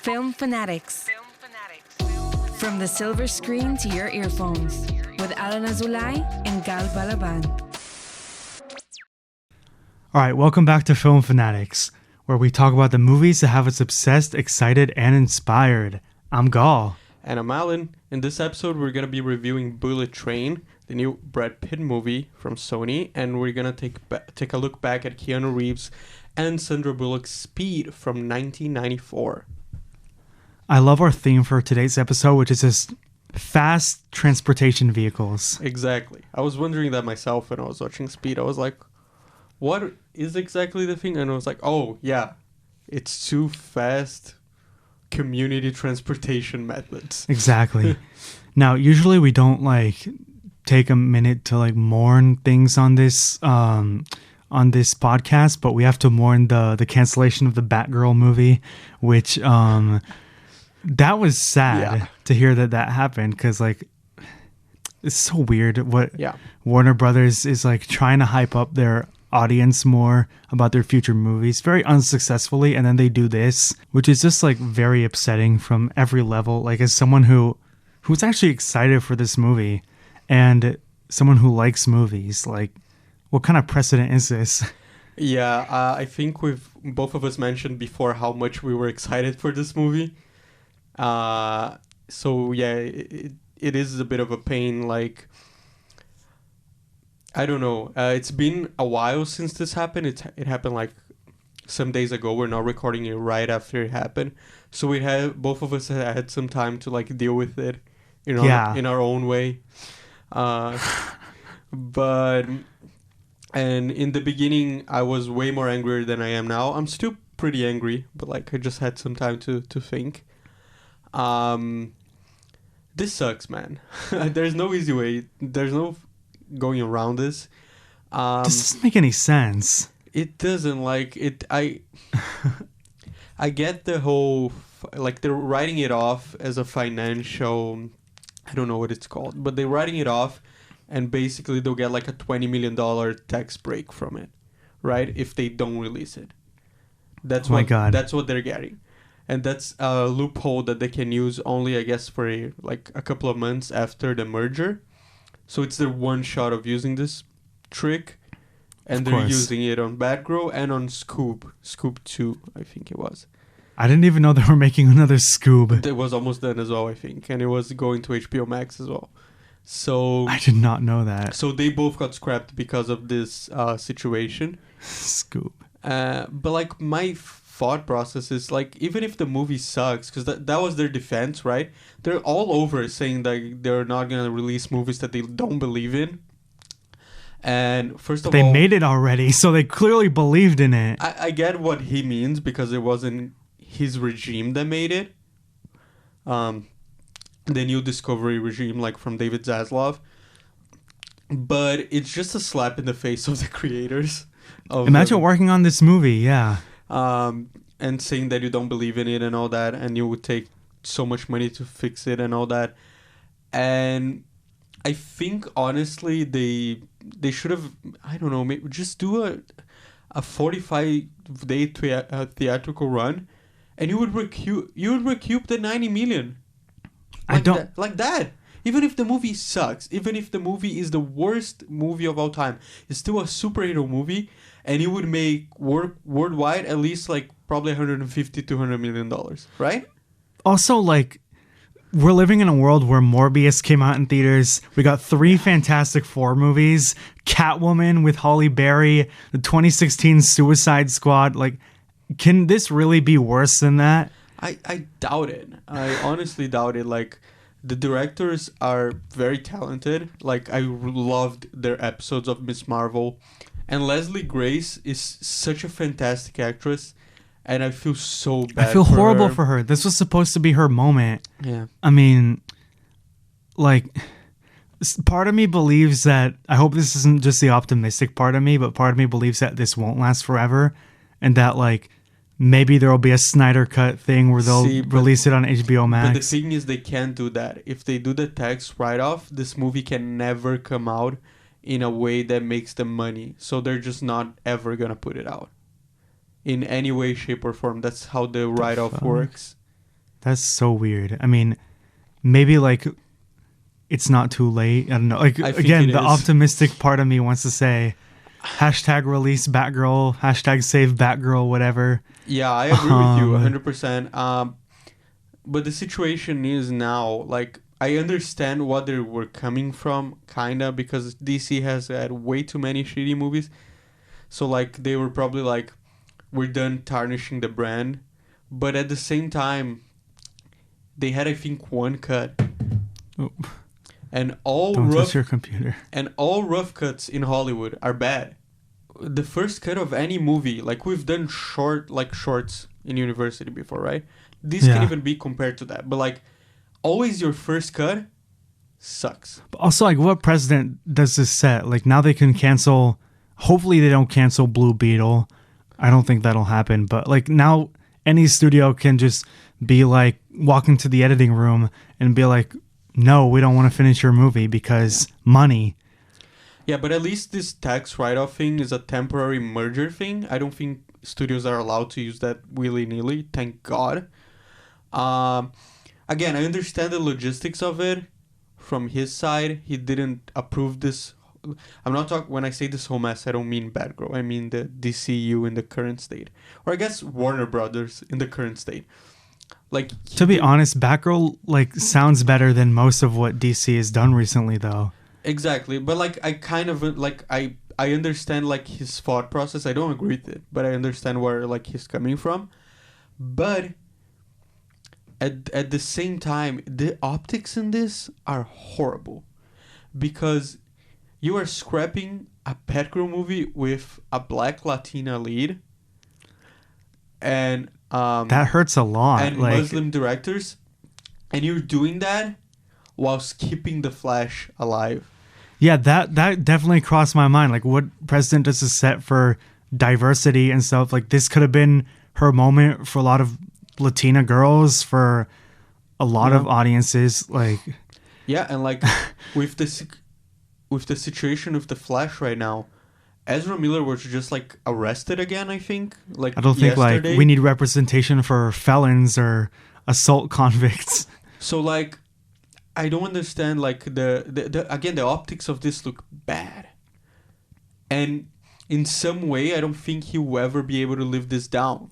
Film Fanatics. From the silver screen to your earphones with Alan Azulay and Gal Balaban. All right, welcome back to Film Fanatics, where we talk about the movies that have us obsessed, excited, and inspired. I'm Gal. And I'm Alan. In this episode, we're going to be reviewing Bullet Train, the new Brad Pitt movie from Sony, and we're going to take a look back at Keanu Reeves and Sandra Bullock's Speed from 1994. I love our theme for today's episode, which is just fast transportation vehicles. Exactly. I was wondering that myself when I was watching Speed. I was like, what is exactly the thing? And I was like, oh, yeah, it's two fast community transportation methods. Exactly. Now, usually we don't take a minute to mourn things on this podcast, but we have to mourn the cancellation of the Batgirl movie, which that was sad to hear that happened, because it's so weird what Warner Brothers is trying to hype up their audience more about their future movies very unsuccessfully, and then they do this, which is just very upsetting from every level. As someone who's actually excited for this movie and someone who likes movies, what kind of precedent is this? Yeah, I think both of us mentioned before how much we were excited for this movie. So yeah, it is a bit of a pain. I don't know. It's been a while since this happened. It happened some days ago. We're not recording it right after it happened, so both of us had some time to deal with it, in our own way. But and in the beginning, I was way more angry than I am now. I'm still pretty angry, but I just had some time to think. This sucks, man. There's no easy way. There's no going around this. This doesn't make any sense. It doesn't. I get the whole they're writing it off as a financial, I don't know what it's called, but they're writing it off, and basically they'll get a $20 million tax break from it, right? If they don't release it. That's That's what they're getting. And that's a loophole that they can use only, I guess, for a couple of months after the merger. So it's their one shot of using this trick. And they're using it on Batgirl and on Scoob 2, I think it was. I didn't even know they were making another Scoob. It was almost done as well, I think. And it was going to HBO Max as well. So I did not know that. So they both got scrapped because of this situation. Scoob. But my thought process is even if the movie sucks, because that was their defense, right? They're all over saying that they're not gonna release movies that they don't believe in. And first of all, they made it already, so they clearly believed in it. I get what he means, because it wasn't his regime that made it. The new Discovery regime, from David Zaslav. But it's just a slap in the face of the creators. Imagine working on this movie, yeah. And saying that you don't believe in it and all that, and you would take so much money to fix it and all that. And I think, honestly, they should have, I don't know, maybe just do a 45-day theatrical run, and you would recoup the $90 million. Like that. Even if the movie sucks, even if the movie is the worst movie of all time, it's still a superhero movie, and it would make worldwide at least probably $150-200 million, right? Also, we're living in a world where Morbius came out in theaters. We got 3 Fantastic Four movies, Catwoman with Halle Berry, the 2016 Suicide Squad. Can this really be worse than that? I doubt it. I honestly doubt it. The directors are very talented. I loved their episodes of Miss Marvel. And Leslie Grace is such a fantastic actress. And I feel so bad. I feel horrible for her. This was supposed to be her moment. Yeah. I mean, part of me believes that, I hope this isn't just the optimistic part of me, but part of me believes that this won't last forever. And that maybe there will be a Snyder Cut thing where they'll release it on HBO Max. But the thing is, they can't do that. If they do the tax write-off, this movie can never come out in a way that makes them money. So they're just not ever going to put it out in any way, shape, or form. That's how the write-off works. That's so weird. I mean, maybe like it's not too late. I don't know. Like again, the optimistic part of me wants to say hashtag release Batgirl, hashtag save Batgirl, whatever. Yeah, I agree with you 100%. But the situation is now, like, I understand what they were coming from, kinda, because DC has had way too many shitty movies. So, like, they were probably like, we're done tarnishing the brand. But at the same time, they had, I think, one cut. Oh. And all Don't rough, touch your computer. And all rough cuts in Hollywood are bad. The first cut of any movie, like we've done shorts in university before, right? This can even be compared to that. But like, always your first cut sucks. But also, like, what precedent does this set? Like, now they can cancel. Hopefully, they don't cancel Blue Beetle. I don't think that'll happen. But like now, any studio can just be like, walk into the editing room and be like, no, we don't want to finish your movie because money. Yeah, but at least this tax write-off thing is a temporary merger thing. I don't think studios are allowed to use that willy-nilly. Thank God. Again, I understand the logistics of it from his side. He didn't approve this. I'm not talking, when I say this whole mess, I don't mean Batgirl. I mean the DCU in the current state. Or I guess Warner Brothers in the current state. Like, to be honest, Batgirl like sounds better than most of what DC has done recently, though. Exactly, but like I kind of like I understand like his thought process. I don't agree with it, but I understand where like he's coming from. But at the same time, the optics in this are horrible because you are scrapping a Batgirl movie with a black Latina lead and that hurts a lot. And like, Muslim directors, and you're doing that while keeping the Flash alive. Yeah, that definitely crossed my mind. Like, what precedent does this set for diversity and stuff? Like, this could have been her moment for a lot of Latina girls, for a lot of audiences. Like, yeah, and like with the situation with the Flash right now, Ezra Miller was just like arrested again. I think. Like, I don't think yesterday. Like we need representation for felons or assault convicts. So like, I don't understand, like, the again, the optics of this look bad. And in some way, I don't think he will ever be able to live this down.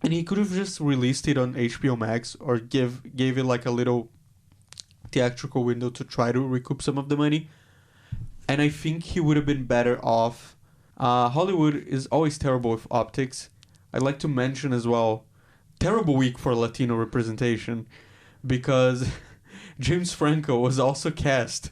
And he could have just released it on HBO Max or gave it, like, a little theatrical window to try to recoup some of the money. And I think he would have been better off. Hollywood is always terrible with optics. I'd like to mention as well, terrible week for Latino representation. Because James Franco was also cast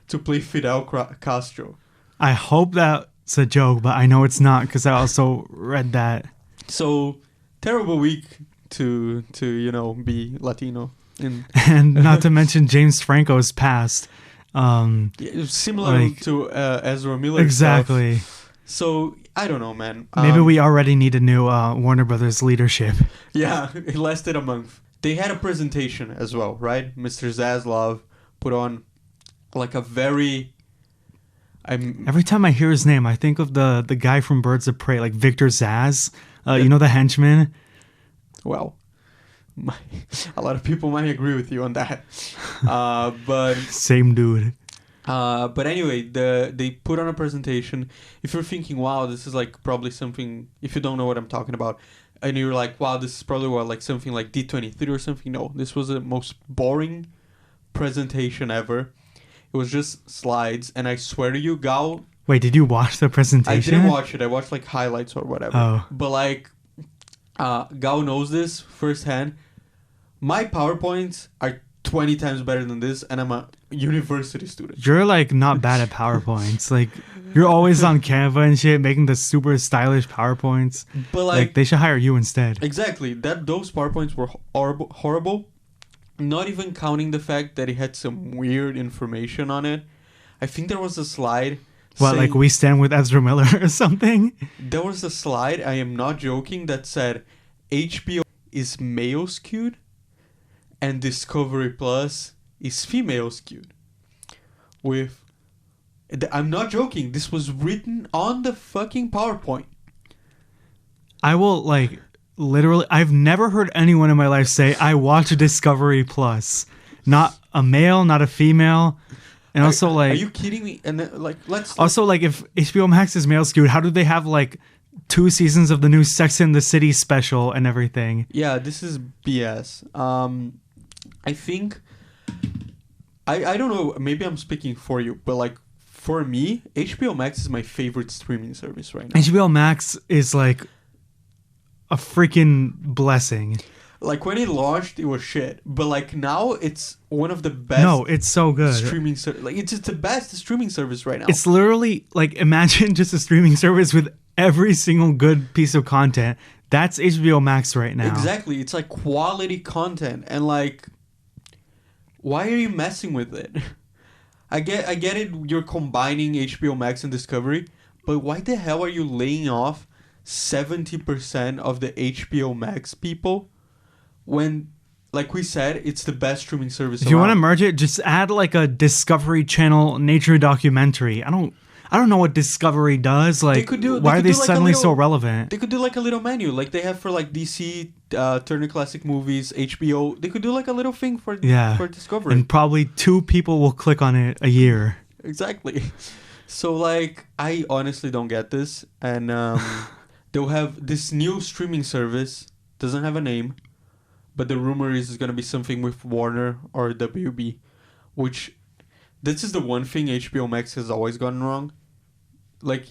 to play Fidel Castro. I hope that's a joke, but I know it's not because I also read that. So, terrible week to be Latino. And not to mention James Franco's past. Similar to Ezra Miller. Exactly. Stuff. So, I don't know, man. Maybe we already need a new Warner Brothers leadership. Yeah, it lasted a month. They had a presentation as well, right? Mr. Zaslav put on like a very... Every time I hear his name, I think of the guy from Birds of Prey, like Victor Zsasz. You know, the henchman? Well, a lot of people might agree with you on that. But same dude. But anyway, they put on a presentation. If you're thinking, wow, this is like probably something... If you don't know what I'm talking about... And you're like, wow, this is probably like something like D23 or something. No, this was the most boring presentation ever. It was just slides. And I swear to you, Gal... Wait, did you watch the presentation? I didn't watch it. I watched like highlights or whatever. Oh. But like, Gal knows this firsthand. My PowerPoints are 20 times better than this. And I'm a university student. You're like not bad at PowerPoints. Like... You're always on Canva and shit, making the super stylish PowerPoints. But like they should hire you instead. Exactly. Those PowerPoints were horrible. Not even counting the fact that it had some weird information on it. I think there was a slide. What, like we stand with Ezra Miller or something? There was a slide, I am not joking, that said HBO is male skewed and Discovery Plus is female skewed. I'm not joking. This was written on the fucking PowerPoint. I will, like, literally, I've never heard anyone in my life say, I watch Discovery Plus. Not a male, not a female. And also, like... Are you kidding me? And then, like, let's... Also, like, if HBO Max is male skewed, how do they have, like, 2 seasons of the new Sex and the City special and everything? Yeah, this is BS. I think... I don't know, maybe I'm speaking for you, but, like, for me, HBO Max is my favorite streaming service right now. HBO Max is, like, a freaking blessing. Like, when it launched, it was shit. But, like, now it's one of the best... No, it's so good. Streaming like, it's just the best streaming service right now. It's literally, like, imagine just a streaming service with every single good piece of content. That's HBO Max right now. Exactly. It's, like, quality content. And, like, why are you messing with it? I get it, you're combining HBO Max and Discovery, but why the hell are you laying off 70% of the HBO Max people when, like we said, it's the best streaming service If you want to merge it, just add like a Discovery Channel nature documentary. I don't know what Discovery does. Like, why are they suddenly so relevant? They could do like a little menu, like they have for like DC, Turner Classic Movies, HBO. They could do like a little thing for Discovery. And probably 2 people will click on it a year. Exactly. So like, I honestly don't get this. And they'll have this new streaming service, doesn't have a name, but the rumor is it's going to be something with Warner or WB, which this is the one thing HBO Max has always gotten wrong. Like,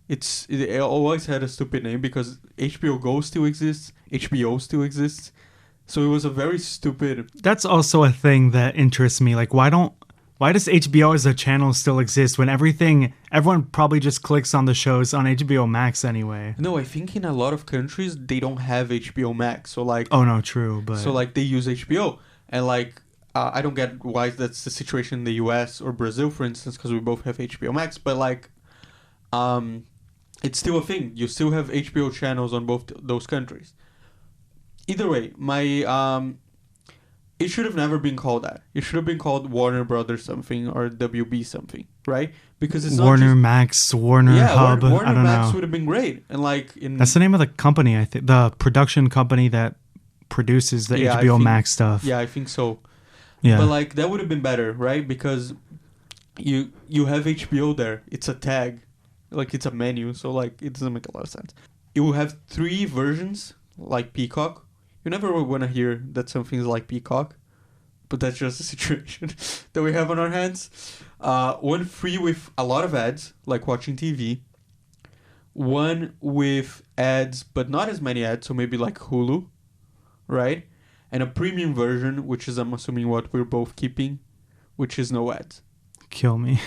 it always had a stupid name because HBO Go still exists, HBO still exists. So it was a very stupid... That's also a thing that interests me. Like, why does HBO as a channel still exist when everyone probably just clicks on the shows on HBO Max anyway? No, I think in a lot of countries, they don't have HBO Max. So like... Oh, no, true, but... So like, they use HBO. And like, I don't get why that's the situation in the US or Brazil, for instance, because we both have HBO Max. But like, it's still a thing. You still have HBO channels on both those countries. Either way, it should have never been called that. It should have been called Warner Brothers something or WB something, right? Because it's Warner not just, Max, Warner Hub. Warner I don't Max know. would have been great, and like that's the name of the company. I think the production company that produces the HBO Max stuff. Yeah, I think so. Yeah, but like that would have been better, right? Because you have HBO there. It's a tag, like it's a menu, so like it doesn't make a lot of sense. You will have 3 versions, like Peacock. You never want to hear that something's like Peacock, but that's just the situation that we have on our hands. One free with a lot of ads, like watching TV. One with ads, but not as many ads, so maybe like Hulu, right? And a premium version, which is, I'm assuming, what we're both keeping, which is no ads. Kill me.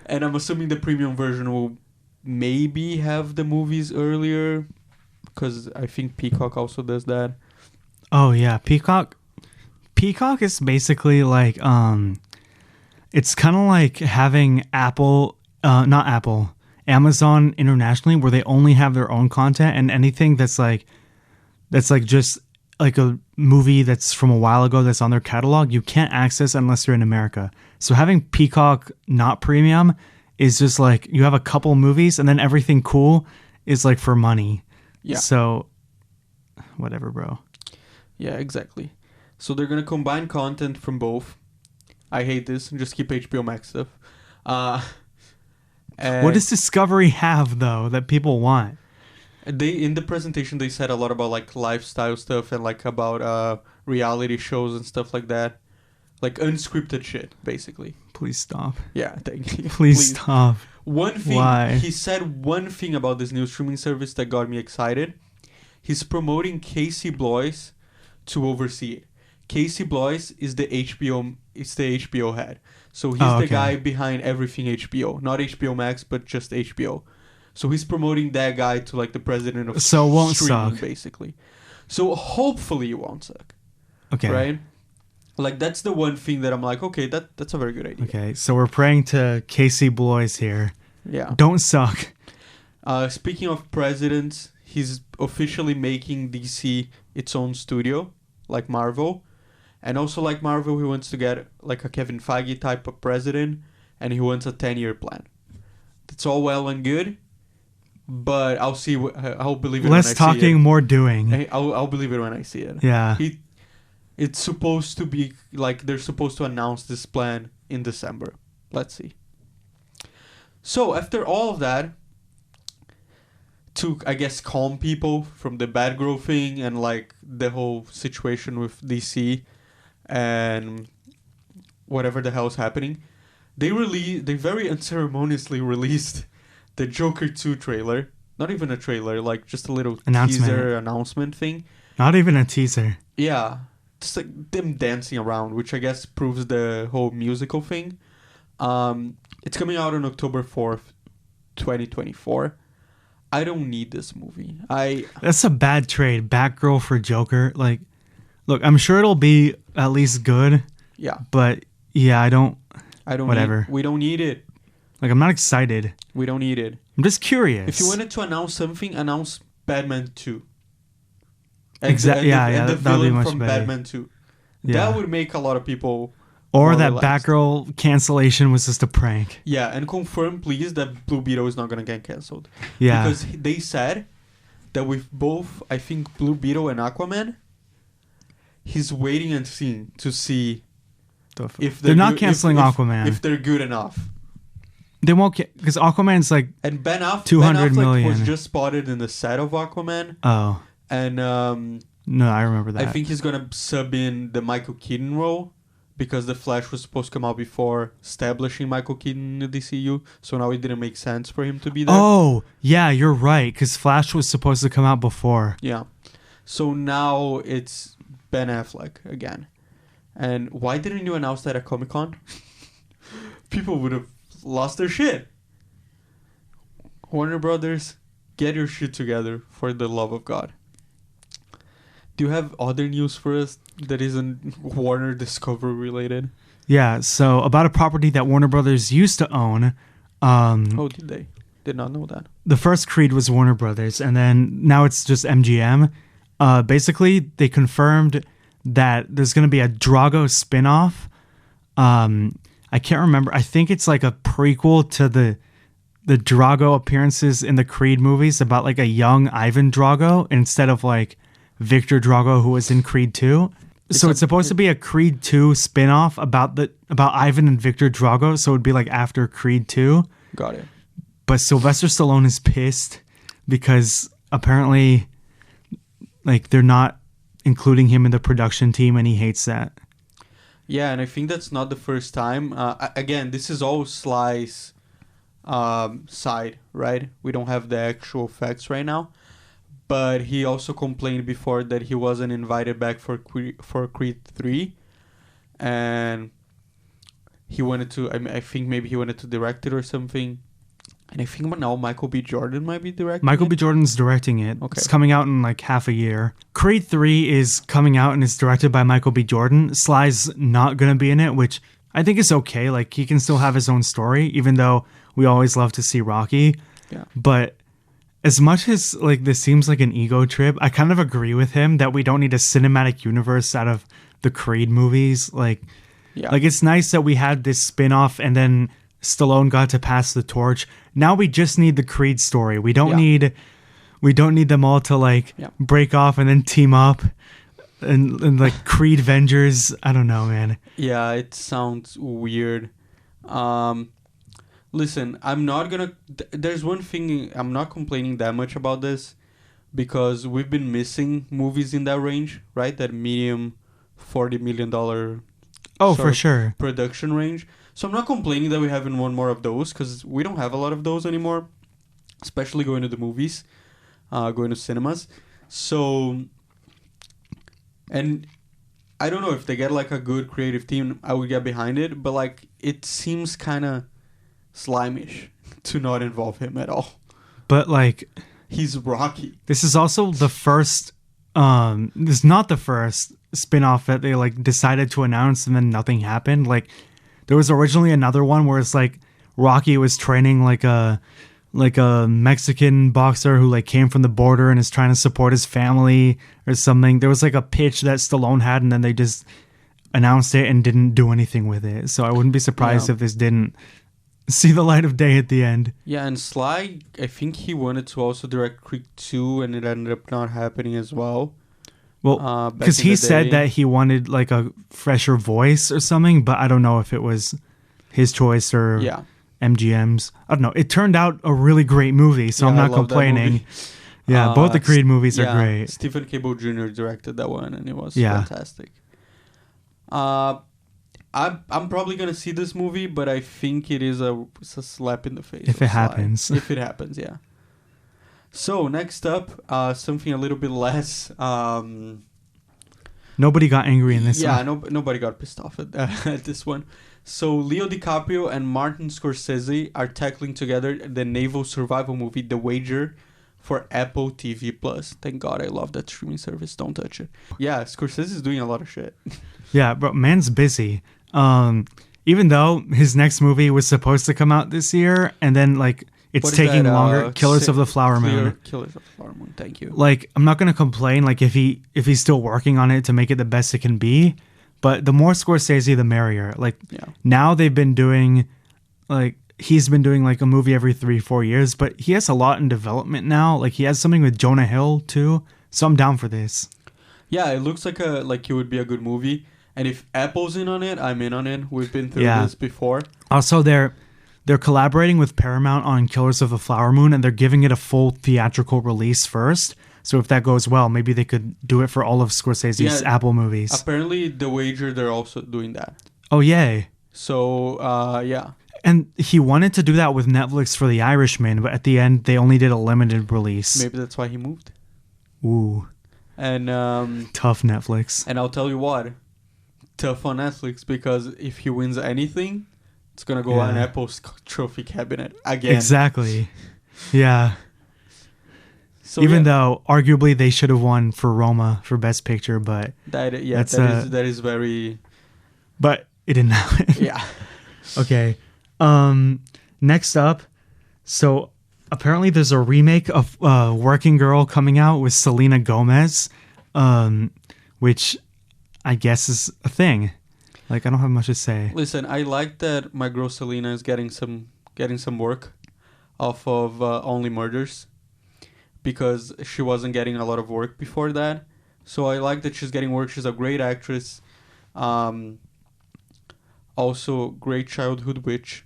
And I'm assuming the premium version will maybe have the movies earlier, because I think Peacock also does that. Oh yeah, Peacock is basically like it's kind of like having Amazon internationally, where they only have their own content, and anything that's like just like a movie that's from a while ago that's on their catalog, you can't access unless you're in America. So having Peacock not premium is just like you have a couple movies and then everything cool is like for money. Yeah. So whatever, bro. Yeah, exactly. So they're going to combine content from both. I hate this and just keep HBO Max stuff. What does Discovery have though that people want? In the presentation they said a lot about like lifestyle stuff and like about reality shows and stuff like that. Like unscripted shit, basically. Please stop. Yeah, thank you. Please stop. One thing, Why? He said one thing about this new streaming service that got me excited. He's promoting Casey Bloys to oversee it. Casey Bloys is the HBO head. So he's the guy behind everything HBO. Not HBO Max, but just HBO. So he's promoting that guy to like the president of so it won't streaming, suck. basically. So hopefully it won't suck. Okay. Right? Like, that's the one thing that I'm like, okay, that's a very good idea. Okay, so we're praying to Casey Bloys here. Yeah. Don't suck. Speaking of presidents, he's officially making DC its own studio, like Marvel. And also like Marvel, he wants to get like a Kevin Feige type of president, and he wants a 10-year plan. That's all well and good, but I'll see. I'll believe it. Less when I talking, see it. more doing. I'll believe it when I see it. Yeah. It's supposed to be like they're supposed to announce this plan in December. Let's see. So after all of that, to I guess calm people from the Batgirl thing and like the whole situation with DC and whatever the hell's happening, they very unceremoniously released the Joker 2 trailer. Not even a trailer, like just a little teaser announcement thing. Not even a teaser. Yeah. Just like them dancing around, which I guess proves the whole musical thing. It's coming out on October 4th, 2024. I don't need this movie. That's a bad trade. Batgirl for Joker. Like, look, I'm sure it'll be at least good. Yeah. But yeah, I don't. Whatever. We don't need it. Like, I'm not excited. We don't need it. I'm just curious. If you wanted to announce something, announce Batman 2. Exactly. And the that would be villain much from better. Batman 2. Yeah. That would make a lot of people. Or that relaxed. Batgirl cancellation was just a prank. Yeah, and confirm, please, that Blue Beetle is not going to get cancelled. Yeah. Because they said that with both, I think, Blue Beetle and Aquaman, he's waiting and seeing to see if they're not canceling Aquaman. If they're good enough. They won't because Aquaman's like and Ben Affleck 200 million. was just spotted in the set of Aquaman. Oh. And no, I remember that. I think he's gonna sub in the Michael Keaton role because the Flash was supposed to come out before establishing Michael Keaton in the DCU. So now it didn't make sense for him to be there. Oh, yeah, you're right. Because Flash was supposed to come out before. Yeah. So now it's Ben Affleck again. And why didn't you announce that at Comic-Con? People would have lost their shit. Warner Brothers, get your shit together for the love of God. Do you have other news for us that isn't Warner Discovery related? Yeah, so about a property that Warner Brothers used to own. Oh, did they? Did not know that. The first Creed was Warner Brothers, and then now it's just MGM. Basically, they confirmed that there's going to be a Drago spinoff. I can't remember. I think it's like a prequel to the Drago appearances in the Creed movies about like a young Ivan Drago instead of like Victor Drago who was in Creed 2. So it's supposed to be a Creed 2 spinoff about Ivan and Victor Drago, so it would be like after Creed 2. Got it. But Sylvester Stallone is pissed because apparently like they're not including him in the production team and he hates that. Yeah, and I think that's not the first time. Again, this is all Sly's side, right? We don't have the actual facts right now. But he also complained before that he wasn't invited back for Creed 3. And he wanted to, I think maybe he wanted to direct it or something. And I think now Michael B. Jordan might be directing Michael it. B. Jordan's directing it. Okay. It's coming out in like half a year. Creed 3 is coming out and is directed by Michael B. Jordan. Sly's not going to be in it, which I think is okay. Like, he can still have his own story, even though we always love to see Rocky. Yeah. But as much as like this seems like an ego trip, I kind of agree with him that we don't need a cinematic universe out of the Creed movies. Like it's nice that we had this spin-off and then Stallone got to pass the torch. Now we just need the Creed story. We don't need them all to like break off and then team up and like Creed Vengers. I don't know, man. Yeah, it sounds weird. Listen, I'm not gonna. There's one thing I'm not complaining that much about this because we've been missing movies in that range, right? That medium, $40 million. Oh, for sure. Production range. So I'm not complaining that we haven't won more of those because we don't have a lot of those anymore, especially going to the movies, going to cinemas. So, and I don't know if they get like a good creative team, I would get behind it, but like it seems kind of slimish to not involve him at all. But like, he's Rocky. This is also the first. This is not the first spin-off that they like decided to announce and then nothing happened. Like, there was originally another one where it's like Rocky was training like a Mexican boxer who like came from the border and is trying to support his family or something. There was like a pitch that Stallone had and then they just announced it and didn't do anything with it. So I wouldn't be surprised if this didn't see the light of day at the end. Yeah, and Sly, I think he wanted to also direct Creed 2, and it ended up not happening as well. Well, because he said that he wanted like a fresher voice or something, but I don't know if it was his choice or MGM's. I don't know. It turned out a really great movie, so I'm not complaining. Yeah, both the Creed movies are great. Stephen Cable Jr. directed that one, and it was fantastic. I'm probably gonna see this movie, but I think it's a slap in the face if it happens. If it happens, yeah. So next up, something a little bit less. Nobody got angry in this one. Yeah, nobody got pissed off at this one. So Leo DiCaprio and Martin Scorsese are tackling together the naval survival movie The Wager for Apple TV Plus. Thank God, I love that streaming service. Don't touch it. Yeah, Scorsese is doing a lot of shit. Yeah, bro, man's busy. Even though his next movie was supposed to come out this year, and then like it's taking longer. Killers of the Flower Moon. Killers of the Flower Moon. Thank you. Like, I'm not gonna complain. Like, if he's still working on it to make it the best it can be, but the more Scorsese, the merrier. Like, now they've been doing, like, he's been doing like a movie every 3-4 years, but he has a lot in development now. Like, he has something with Jonah Hill too, so I'm down for this. Yeah, it looks like it would be a good movie. And if Apple's in on it, I'm in on it. We've been through this before. Also, they're collaborating with Paramount on Killers of the Flower Moon, and they're giving it a full theatrical release first. So if that goes well, maybe they could do it for all of Scorsese's Apple movies. Apparently, The Wager, they're also doing that. Oh, yay. So, yeah. And he wanted to do that with Netflix for The Irishman, but at the end, they only did a limited release. Maybe that's why he moved. Ooh. And tough Netflix. And I'll tell you what. Tough on Netflix, because if he wins anything, it's gonna go on Apple's trophy cabinet again. Exactly. Yeah. So even though arguably they should have won for Roma for Best Picture, but that is very. But it didn't happen. Yeah. Okay. Next up, so apparently there's a remake of Working Girl coming out with Selena Gomez, which I guess is a thing. Like, I don't have much to say. Listen, I like that my girl Selena is getting some work off of Only Murders, because she wasn't getting a lot of work before that. So I like that she's getting work. She's a great actress. Also, great childhood witch.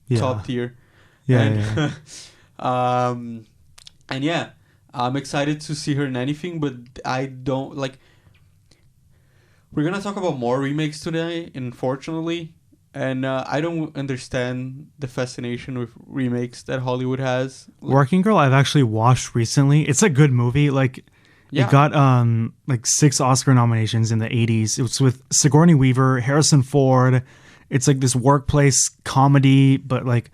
Yeah. Top tier. Yeah. And yeah, I'm excited to see her in anything, but I don't like. We're gonna talk about more remakes today, unfortunately, and I don't understand the fascination with remakes that Hollywood has. Working Girl, I've actually watched recently. It's a good movie. Like, it got like 6 Oscar nominations in the 80s. It was with Sigourney Weaver, Harrison Ford. It's like this workplace comedy, but like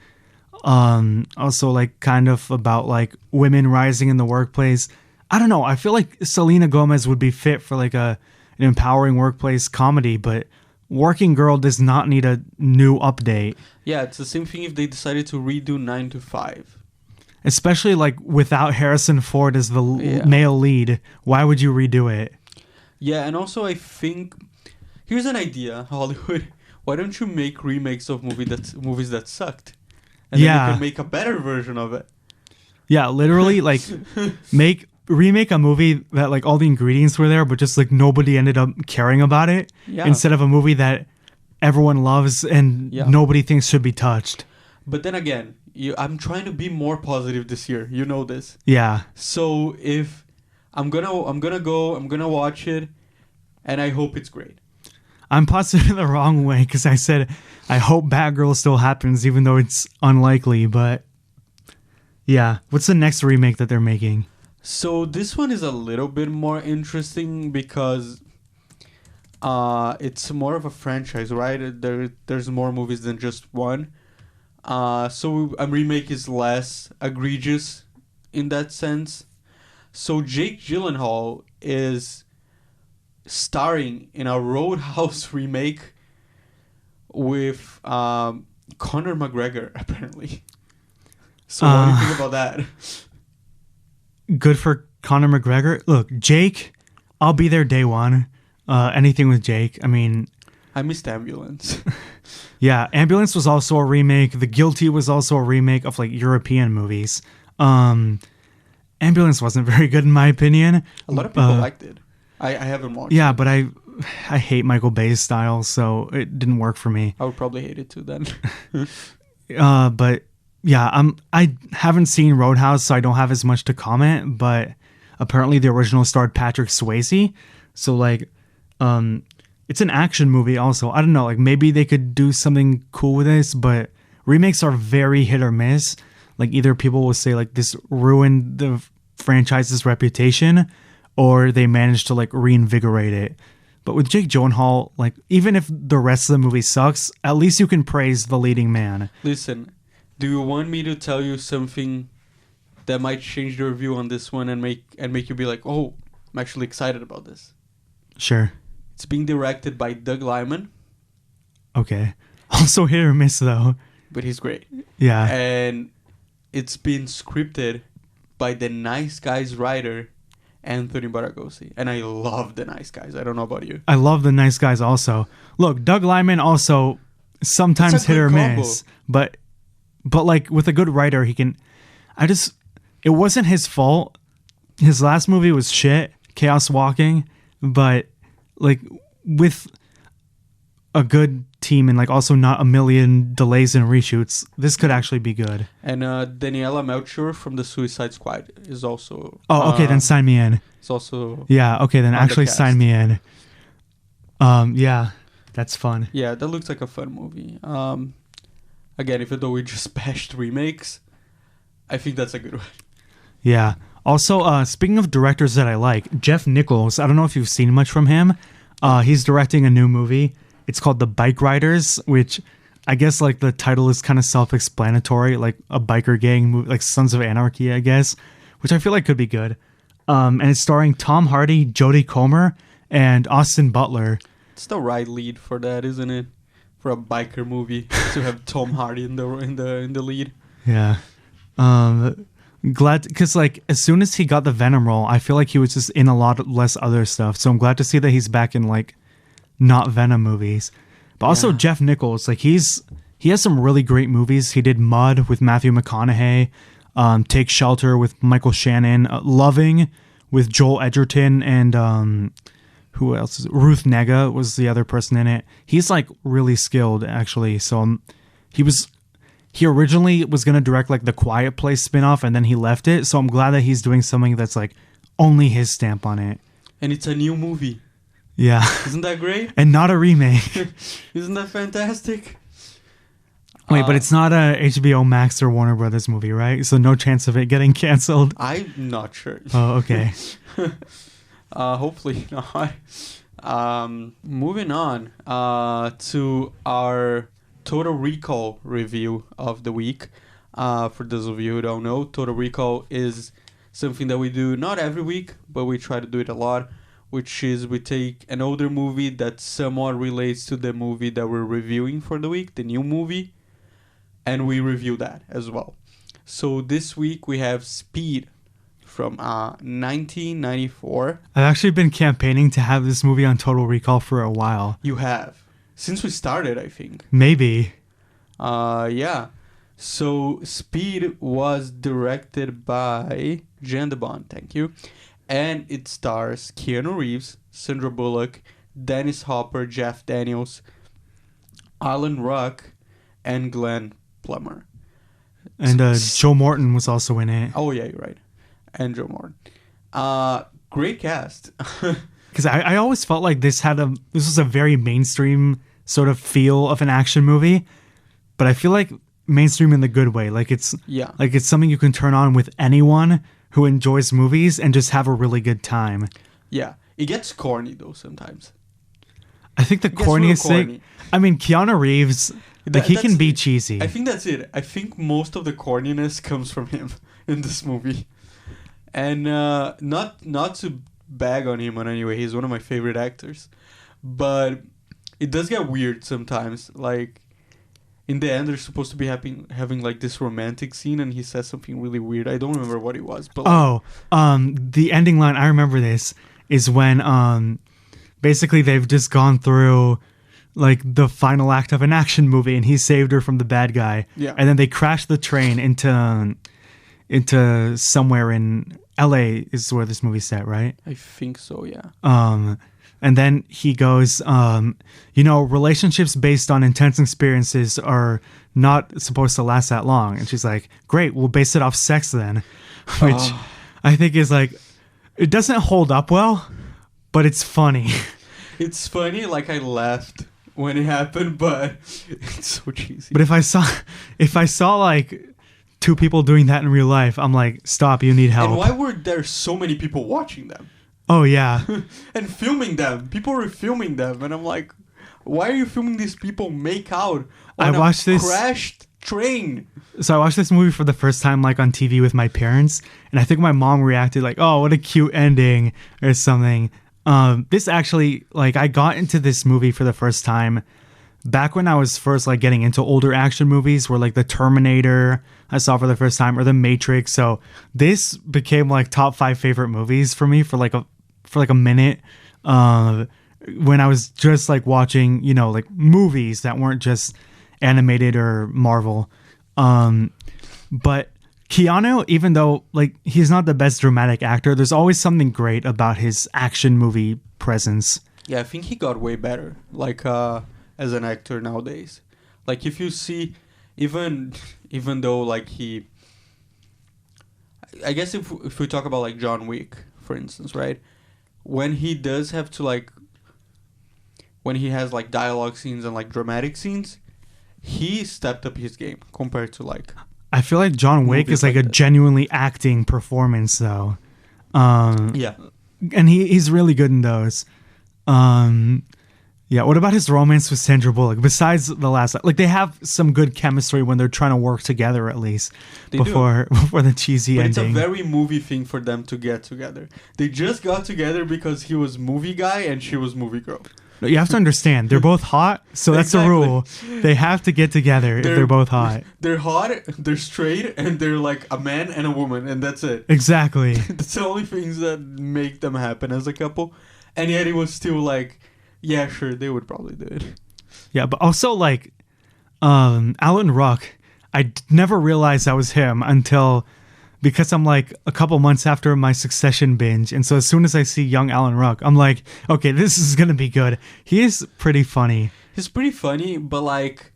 also like kind of about like women rising in the workplace. I don't know. I feel like Selena Gomez would be fit for like an empowering workplace comedy, but Working Girl does not need a new update. Yeah, it's the same thing if they decided to redo 9 to 5. Especially like without Harrison Ford as the male lead. Why would you redo it? Yeah, and also I think here's an idea, Hollywood. Why don't you make remakes of movies that sucked? And then you can make a better version of it. Yeah, literally like remake a movie that like all the ingredients were there, but just like nobody ended up caring about it, instead of a movie that everyone loves and nobody thinks should be touched. But then again, I'm trying to be more positive this year. You know this. Yeah. So if I'm gonna watch it, and I hope it's great. I'm positive the wrong way, because I said I hope Batgirl still happens, even though it's unlikely. But yeah, what's the next remake that they're making? So this one is a little bit more interesting because it's more of a franchise, right? There's more movies than just one. So a remake is less egregious in that sense. So Jake Gyllenhaal is starring in a Roadhouse remake with Conor McGregor, apparently. So what do you think about that? Good for Conor McGregor. Look, Jake, I'll be there day one. Anything with Jake. I mean, I missed Ambulance. Yeah, Ambulance was also a remake. The Guilty was also a remake of like European movies. Ambulance wasn't very good in my opinion. A lot of people liked it. I haven't watched it. Yeah, but I hate Michael Bay's style, so it didn't work for me. I would probably hate it too then. But yeah, I haven't seen Roadhouse, so I don't have as much to comment, but apparently the original starred Patrick Swayze. So like it's an action movie also. I don't know, like maybe they could do something cool with this, but remakes are very hit or miss. Like either people will say like this ruined the franchise's reputation, or they managed to like reinvigorate it. But with Jake Gyllenhaal, like even if the rest of the movie sucks, at least you can praise the leading man. Listen, do you want me to tell you something that might change your view on this one and make you be like, oh, I'm actually excited about this? Sure. It's being directed by Doug Liman. Okay. Also hit or miss though. But he's great. Yeah. And it's been scripted by the Nice Guys writer, Anthony Baragosi. And I love the Nice Guys. I don't know about you. I love the Nice Guys also. Look, Doug Liman also sometimes hit or miss. But like with a good writer, he can... It wasn't his fault. His last movie was shit, Chaos Walking. But like with a good team and like also not a million delays and reshoots, this could actually be good. And Daniela Melchior from the Suicide Squad is also... Oh, okay, then sign me in. It's also... Yeah, okay, then actually sign me in. Yeah, that's fun. Yeah, that looks like a fun movie. Again, even though we just bashed remakes, I think that's a good one. Yeah. Also, speaking of directors that I like, Jeff Nichols, I don't know if you've seen much from him. He's directing a new movie. It's called The Bike Riders, which I guess like the title is kind of self-explanatory, like a biker gang movie, like Sons of Anarchy, I guess, which I feel like could be good. And it's starring Tom Hardy, Jodie Comer, and Austin Butler. It's the right lead for that, isn't it? For a biker movie to have Tom Hardy in the lead. Yeah. Glad, because like as soon as he got the Venom role, I feel like he was just in a lot less other stuff. So I'm glad to see that he's back in like not Venom movies. But also Jeff Nichols, like he has some really great movies. He did Mud with Matthew McConaughey, Take Shelter with Michael Shannon, Loving with Joel Edgerton, and who else is it? Ruth Negga was the other person in it. He's like really skilled actually. So he originally was going to direct like the Quiet Place spinoff, and then he left it. So I'm glad that he's doing something that's like only his stamp on it. And it's a new movie. Yeah. Isn't that great? And not a remake. Isn't that fantastic? Wait, but it's not a HBO Max or Warner Brothers movie, right? So no chance of it getting canceled? I'm not sure. Oh, okay. Hopefully not. Moving on to our Total Recall review of the week. For those of you who don't know, Total Recall is something that we do not every week, but we try to do it a lot, which is we take an older movie that somewhat relates to the movie that we're reviewing for the week, the new movie, and we review that as well. So this week we have Speed from 1994. I've actually been campaigning to have this movie on Total Recall for a while. You have? Since we started, I think. Maybe. Yeah. So Speed was directed by Jan de Bont, thank you. And it stars Keanu Reeves, Sandra Bullock, Dennis Hopper, Jeff Daniels, Alan Ruck, and Glenn Plummer. And Joe Morton was also in it. Oh, yeah, you're right. And Joe Morton. Great cast. Because I always felt like this was a very mainstream sort of feel of an action movie. But I feel like mainstream in the good way. Like it's something you can turn on with anyone who enjoys movies and just have a really good time. Yeah. It gets corny, though, sometimes. I think the corniest thing... I mean, Keanu Reeves, he can be cheesy. I think that's it. I think most of the corniness comes from him in this movie. And not to bag on him in any way. He's one of my favorite actors. But it does get weird sometimes. Like... In the end, they're supposed to be having like this romantic scene, and he says something really weird. I don't remember what it was. But the ending line, I remember this, is when basically they've just gone through like the final act of an action movie, and he saved her from the bad guy. Yeah. And then they crash the train into somewhere in LA is where this movie's set, right? I think so, yeah. And then he goes, relationships based on intense experiences are not supposed to last that long. And she's like, great, we'll base it off sex then. Which I think is like, it doesn't hold up well, but it's funny. It's funny, like I laughed when it happened, but it's so cheesy. But if I saw like two people doing that in real life, I'm like, stop, you need help. And why were there so many people watching them? Oh, yeah. And filming them. People were filming them. And I'm like, why are you filming these people make out on a crashed train? So I watched this movie for the first time like on TV with my parents. And I think my mom reacted like, oh, what a cute ending or something. This actually, like, I got into this movie for the first time back when I was first like getting into older action movies, where like the Terminator I saw for the first time, or the Matrix. So this became like top 5 favorite movies for me for like a minute. When I was just like watching, like movies that weren't just animated or Marvel. But Keanu, even though like he's not the best dramatic actor, there's always something great about his action movie presence. Yeah, I think he got way better, like as an actor nowadays. Like if you see, even though like I guess if we talk about like John Wick, for instance, right? When he does have to like, when he has like dialogue scenes and like dramatic scenes, he stepped up his game compared to like. I feel like John Wick is like a genuinely acting performance, though. Yeah. And he's really good in those. Yeah, what about his romance with Sandra Bullock? Besides the last... Like, they have some good chemistry when they're trying to work together, at least. Before the cheesy ending. But it's a very movie thing for them to get together. They just got together because he was movie guy and she was movie girl. You have to understand, they're both hot, so that's the rule. They have to get together if they're both hot. They're hot, they're straight, and they're like a man and a woman, and that's it. Exactly. That's the only things that make them happen as a couple. And yet it was still like, yeah, sure, they would probably do it. Yeah, but also like Alan Ruck, I never realized that was him until... Because I'm like a couple months after my Succession binge. And so as soon as I see young Alan Ruck, I'm like, okay, this is going to be good. He is pretty funny. He's pretty funny, but like,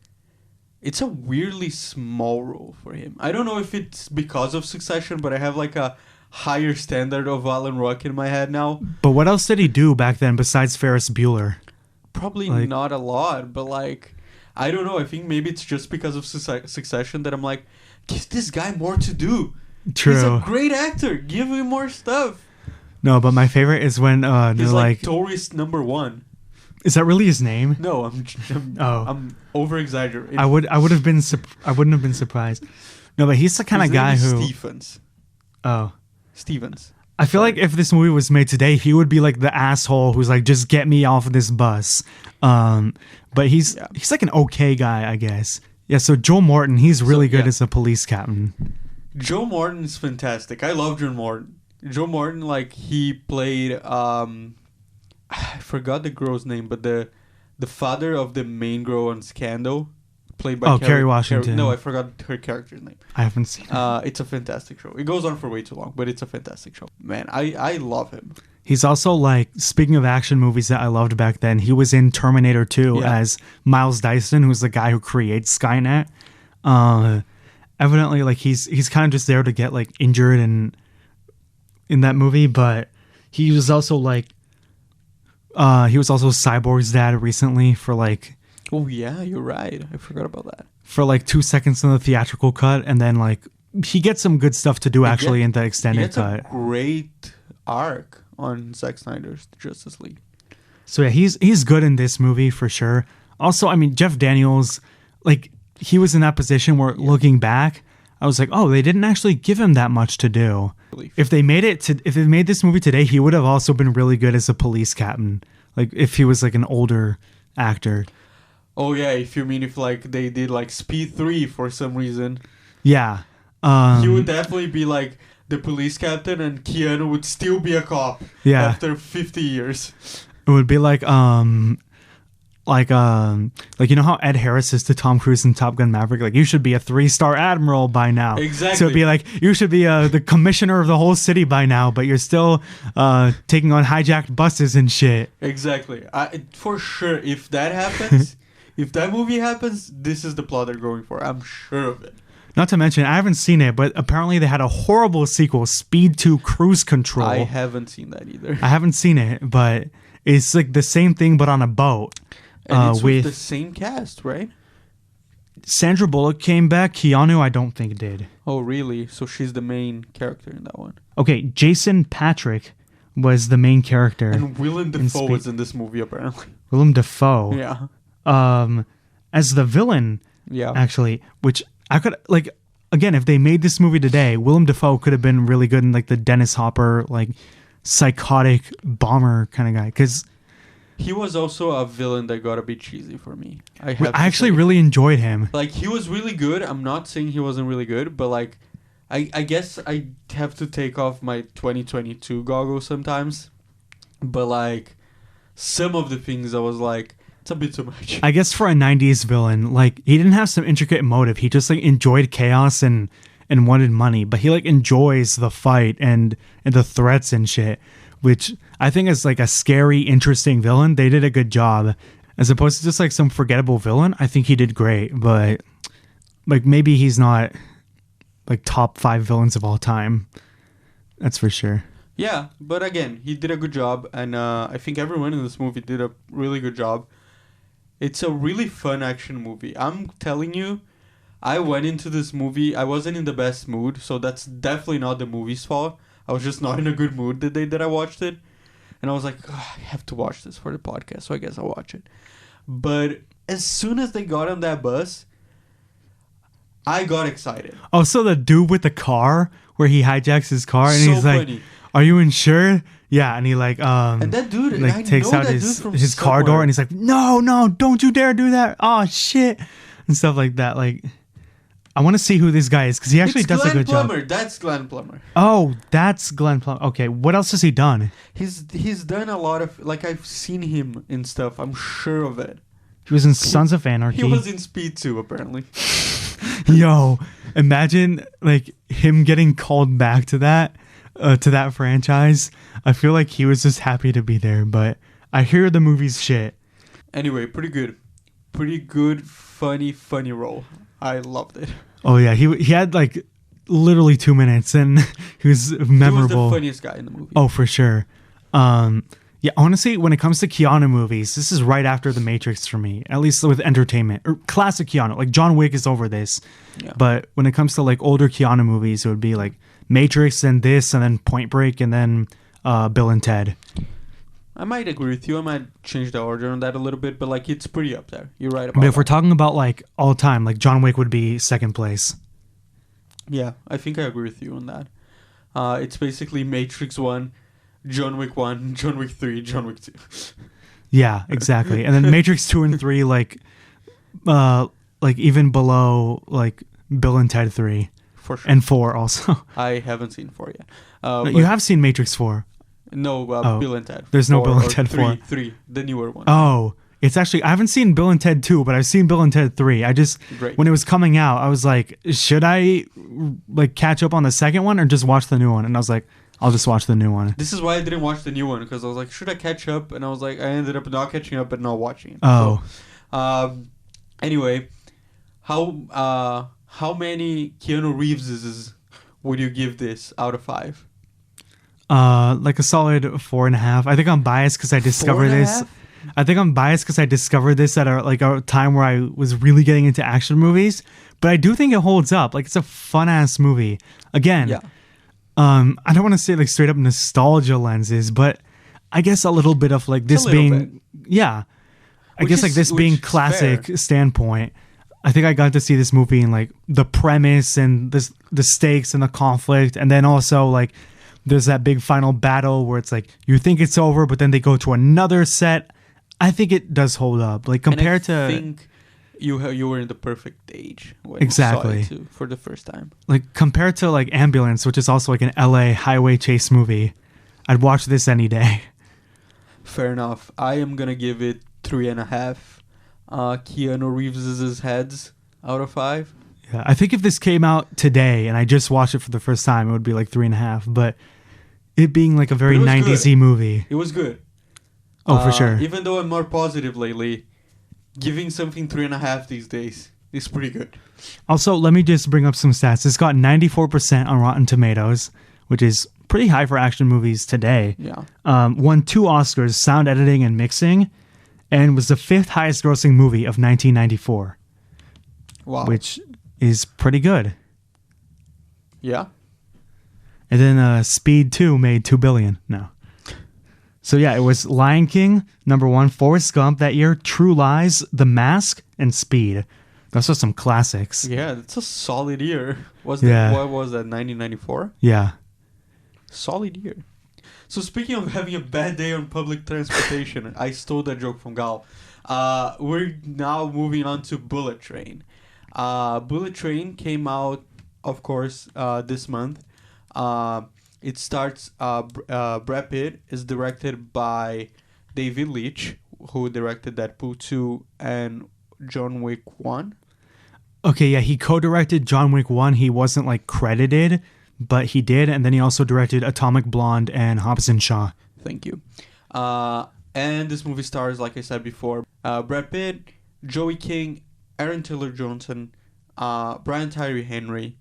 it's a weirdly small role for him. I don't know if it's because of Succession, but I have like a higher standard of Alan Ruck in my head now. But what else did he do back then besides Ferris Bueller? Probably not a lot, but like, I don't know. I think maybe it's just because of Succession that I'm like, give this guy more to do. True. He's a great actor. Give him more stuff. No, but my favorite is when he's like tourist number 1. Is that really his name? No, I'm over exaggerating. I wouldn't have been surprised. No, but he's the kind of guy who Stephens. Oh, Stevens. I feel like if this movie was made today, he would be like the asshole who's like, just get me off of this bus. But he's like an okay guy, I guess. Yeah. So Joe Morton, he's really good as a police captain. Joe Morton is fantastic. I love Joe Morton. Joe Morton, like, he played, I forgot the girl's name, but the father of the main girl on Scandal, played by Kerry Washington. No, I forgot her character's name. I haven't seen it. It's a fantastic show. It goes on for way too long, but it's a fantastic show. Man, I love him. He's also, like, speaking of action movies that I loved back then, he was in Terminator 2 as Miles Dyson, who's the guy who creates Skynet. Evidently, like, he's kind of just there to get, like, injured in that movie, but he was also, like, Cyborg's dad recently for, like... Oh, yeah, you're right. I forgot about that. For, like, 2 seconds in the theatrical cut, and then, like, he gets some good stuff to do, actually, in the extended cut. He gets a great arc on Zack Snyder's Justice League. So, yeah, he's good in this movie, for sure. Also, I mean, Jeff Daniels, like... He was in that position where, looking back, I was like, "Oh, they didn't actually give him that much to do." If they made this movie today, he would have also been really good as a police captain. Like if he was like an older actor. Oh yeah, if like they did like Speed 3 for some reason. Yeah, he would definitely be like the police captain, and Keanu would still be a cop. Yeah. After 50 years. It would be like like you know how Ed Harris is to Tom Cruise in Top Gun Maverick, like you should be a 3-star admiral by now. Exactly. So it'd be like you should be the commissioner of the whole city by now, but you're still taking on hijacked buses and shit. Exactly. For sure, if that happens, if that movie happens, this is the plot they're going for. I'm sure of it. Not to mention, I haven't seen it, but apparently they had a horrible sequel, Speed 2 Cruise Control. I haven't seen that either. I haven't seen it, but it's like the same thing but on a boat. And it's with the same cast, right? Sandra Bullock came back. Keanu, I don't think did. Oh, really? So she's the main character in that one. Okay, Jason Patrick was the main character. And Willem Dafoe was in this movie, apparently. Willem Dafoe. Yeah. As the villain, yeah. Actually, which I could, like, again, if they made this movie today, Willem Dafoe could have been really good in, like, the Dennis Hopper, like, psychotic bomber kind of guy. Because he was also a villain that got a bit cheesy for me. I actually really enjoyed him. Like, he was really good. I'm not saying he wasn't really good, but, like, I guess I have to take off my 2022 goggles sometimes. But, like, some of the things I was like, it's a bit too much. I guess for a 90s villain, like, he didn't have some intricate motive. He just, like, enjoyed chaos and wanted money. But he, like, enjoys the fight and the threats and shit, which I think is, like, a scary, interesting villain. They did a good job. As opposed to just, like, some forgettable villain, I think he did great. But, like, maybe he's not, like, top 5 villains of all time. That's for sure. Yeah, but again, he did a good job. And I think everyone in this movie did a really good job. It's a really fun action movie. I'm telling you, I went into this movie, I wasn't in the best mood, so that's definitely not the movie's fault. I was just not in a good mood the day that I watched it. And I was like, I have to watch this for the podcast, so I guess I'll watch it. But as soon as they got on that bus, I got excited. Oh, so the dude with the car, where he hijacks his car, and so he's like, funny. Are you insured? Yeah, and he like and that dude like takes out his car door, and he's like, no, don't you dare do that. Oh shit, and stuff like that. Like, I want to see who this guy is because he actually does a good job. That's Glenn Plummer. Oh, that's Glenn Plummer. Okay, what else has he done? He's done a lot of, like, I've seen him in stuff. I'm sure of it. He was in Sons of Anarchy. He was in Speed 2, apparently. Yo, imagine like him getting called back to that franchise. I feel like he was just happy to be there, but I hear the movie's shit. Anyway, pretty good, funny role. I loved it. Oh yeah, he had like literally 2 minutes, and he was memorable. He was the funniest guy in the movie. Oh, for sure. Yeah, honestly, when it comes to Keanu movies, this is right after The Matrix for me, at least with entertainment. Or classic Keanu. Like, John Wick is over this. Yeah. But when it comes to, like, older Keanu movies, it would be, like, Matrix and this, and then Point Break, and then Bill and Ted. I might agree with you. I might change the order on that a little bit, but, like, it's pretty up there. You're right about that. But if we're talking about, like, all time, like, John Wick would be second place. Yeah, I think I agree with you on that. It's basically Matrix 1, John Wick 1, John Wick 3, John Wick 2. Yeah, exactly. And then Matrix 2 and 3, like even below, like, Bill and Ted 3. For sure. And 4 also. I haven't seen 4 yet. You have seen Matrix 4? No, Bill and Ted. There's no Bill and Ted 4. 3, the newer one. Oh, it's actually, I haven't seen Bill and Ted 2, but I've seen Bill and Ted 3. When it was coming out, I was like, should I, like, catch up on the second one or just watch the new one? And I was like, I'll just watch the new one. This is why I didn't watch the new one, because I was like, should I catch up? And I was like, I ended up not catching up and not watching it. Oh. So, anyway, how many Keanu Reeveses would you give this out of 5? Like a solid 4.5. I think I'm biased because I discovered this. I think I'm biased because I discovered this at a time where I was really getting into action movies. But I do think it holds up. Like, it's a fun ass movie. Again. Yeah. I don't want to say like straight up nostalgia lenses, but I guess a little bit of like this being, yeah, I guess like this being classic standpoint. I think I got to see this movie in like the premise and the stakes and the conflict, and then also like there's that big final battle where it's like you think it's over, but then they go to another set. I think it does hold up, like compared to. I think you were in the perfect age when exactly you saw it for the first time. Like compared to like Ambulance, which is also like an LA highway chase movie, I'd watch this any day. Fair enough. I am gonna give it 3.5 Keanu Reeves' heads out of 5. Yeah, I think if this came out today and I just watched it for the first time, it would be like 3.5. But it being like a very 90s-y movie. It was good. Oh, for sure. Even though I'm more positive lately, giving something 3.5 these days is pretty good. Also, let me just bring up some stats. It's got 94% on Rotten Tomatoes, which is pretty high for action movies today. Yeah. Won 2 Oscars, sound editing and mixing, and was the 5th highest grossing movie of 1994. Wow. Which is pretty good. Yeah. And then Speed 2 made $2 billion. No. So yeah, it was Lion King, number 1, Forrest Gump that year, True Lies, The Mask, and Speed. Those are some classics. Yeah, it's a solid year. What was that, 1994? Yeah. Solid year. So speaking of having a bad day on public transportation, I stole that joke from Gal. We're now moving on to Bullet Train. Bullet Train came out, of course, this month. It starts, Brad Pitt is directed by David Leitch, who directed Deadpool 2 and John Wick 1. Okay, yeah, he co-directed John Wick 1. He wasn't, like, credited, but he did. And then he also directed Atomic Blonde and Hobbs and Shaw. Thank you. And this movie stars, like I said before, Brad Pitt, Joey King, Aaron Taylor Johnson, Brian Tyree Henry,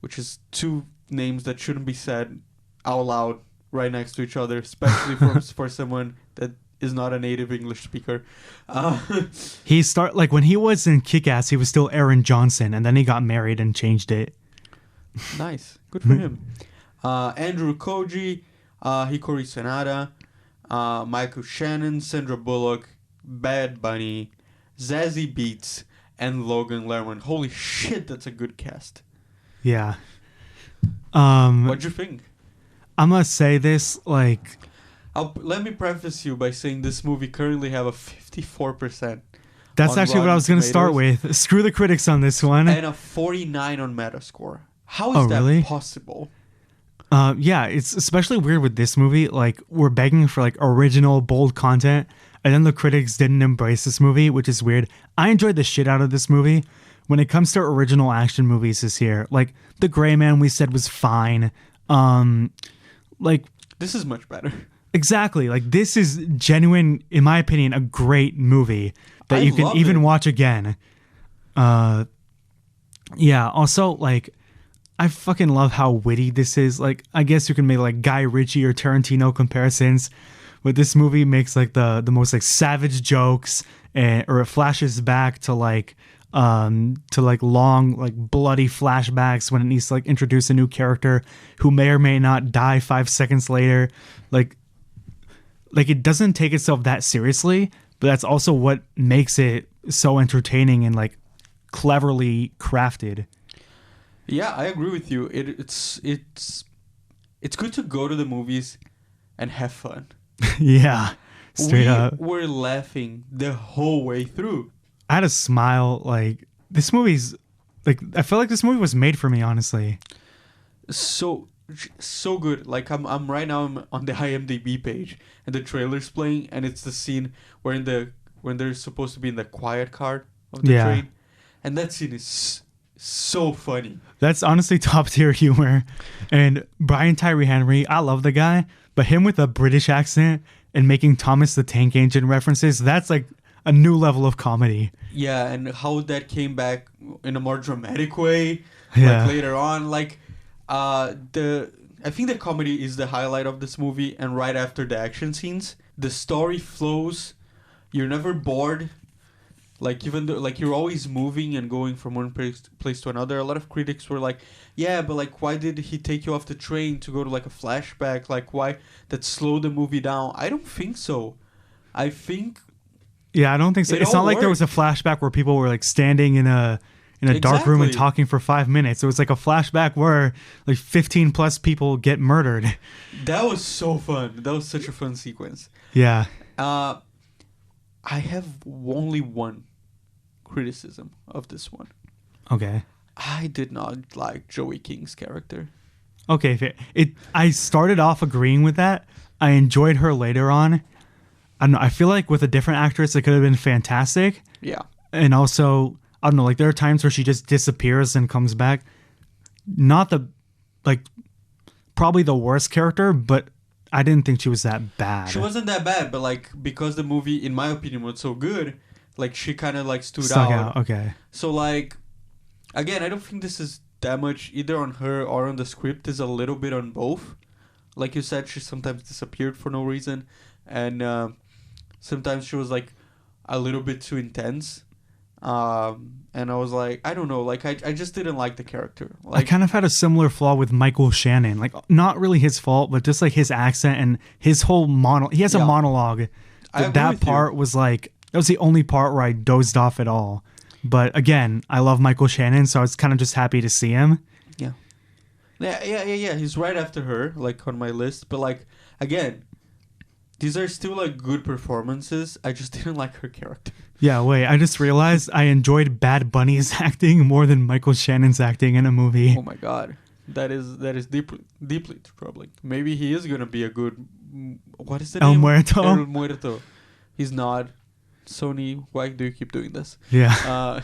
which is 2 names that shouldn't be said out loud right next to each other, especially for someone that is not a native English speaker. When he was in Kick-Ass, he was still Aaron Johnson, and then he got married and changed it. Nice. Good for him. Andrew Koji, Hikori Sanada, Michael Shannon, Sandra Bullock, Bad Bunny, Zazie Beetz, and Logan Lerman. Holy shit, that's a good cast. Yeah. What'd you think? I'm gonna say this, like... let me preface you by saying this movie currently have a 54%. That's actually what I was going to start with. Screw the critics on this one. And a 49 on Metascore. How is that really? possible? Yeah, it's especially weird with this movie. Like, we're begging for, like, original, bold content, and then the critics didn't embrace this movie, which is weird. I enjoyed the shit out of this movie. When it comes to original action movies this year, like, The Gray Man we said was fine. This is much better. Exactly. Like, this is genuine, in my opinion, a great movie that you can even watch again. Yeah, also, like, I fucking love how witty this is. Like, I guess you can make, like, Guy Ritchie or Tarantino comparisons, but this movie makes, like, the most, like, savage jokes, or it flashes back to, like, long, like, bloody flashbacks when it needs to, like, introduce a new character who may or may not die 5 seconds later. Like, it doesn't take itself that seriously, but that's also what makes it so entertaining and, like, cleverly crafted. Yeah, I agree with you. It's good to go to the movies and have fun. Yeah, straight up. We're laughing the whole way through. I had a smile. Like, this movie's, like, I feel like this movie was made for me, honestly. So good. Like, I'm right now on the IMDb page and the trailer's playing, and it's the scene when they're supposed to be in the quiet car of the train, and that scene is so funny. That's honestly top tier humor. And Brian Tyree Henry, I love the guy, but him with a British accent and making Thomas the Tank Engine references, that's like a new level of comedy. Yeah, and how that came back in a more dramatic way, like later on, like I think the comedy is the highlight of this movie, and right after the action scenes, the story flows. You're never bored. Like, even though, like, you're always moving and going from one place to another. A lot of critics were like, yeah, but, like, why did he take you off the train to go to, like, a flashback? Like, why that slowed the movie down? I don't think so. I think... Yeah, I don't think so. It's not like there was a flashback where people were, like, standing in a dark room and talking for 5 minutes. It was like a flashback where, like, 15 plus people get murdered. That was so fun. That was such a fun sequence. Yeah. I have only one criticism of this one. Okay. I did not like Joey King's character. Okay, I started off agreeing with that. I enjoyed her later on. I don't know. I feel like with a different actress, it could have been fantastic. Yeah. And also, I don't know, like there are times where she just disappears and comes back. Not the, like, probably the worst character, but I didn't think she was that bad. She wasn't that bad, but like because the movie, in my opinion, was so good, like she kind of like stuck out. Okay. So like, again, I don't think this is that much either on her or on the script. Is a little bit on both. Like you said, she sometimes disappeared for no reason, and sometimes she was like a little bit too intense. And I was like, I don't know, like I just didn't like the character. Like, I kind of had a similar flaw with Michael Shannon, like not really his fault, but just like his accent and his whole he has a monologue. That part was like, that was the only part where I dozed off at all. But again, I love Michael Shannon, so I was kind of just happy to see him. Yeah. He's right after her, like on my list. But like, again, these are still like good performances. I just didn't like her character. Yeah, wait, I just realized I enjoyed Bad Bunny's acting more than Michael Shannon's acting in a movie. Oh my god. That is deeply troubling. Maybe he is going to be a good... What is the name? El Muerto. He's not. Sony, why do you keep doing this? Yeah.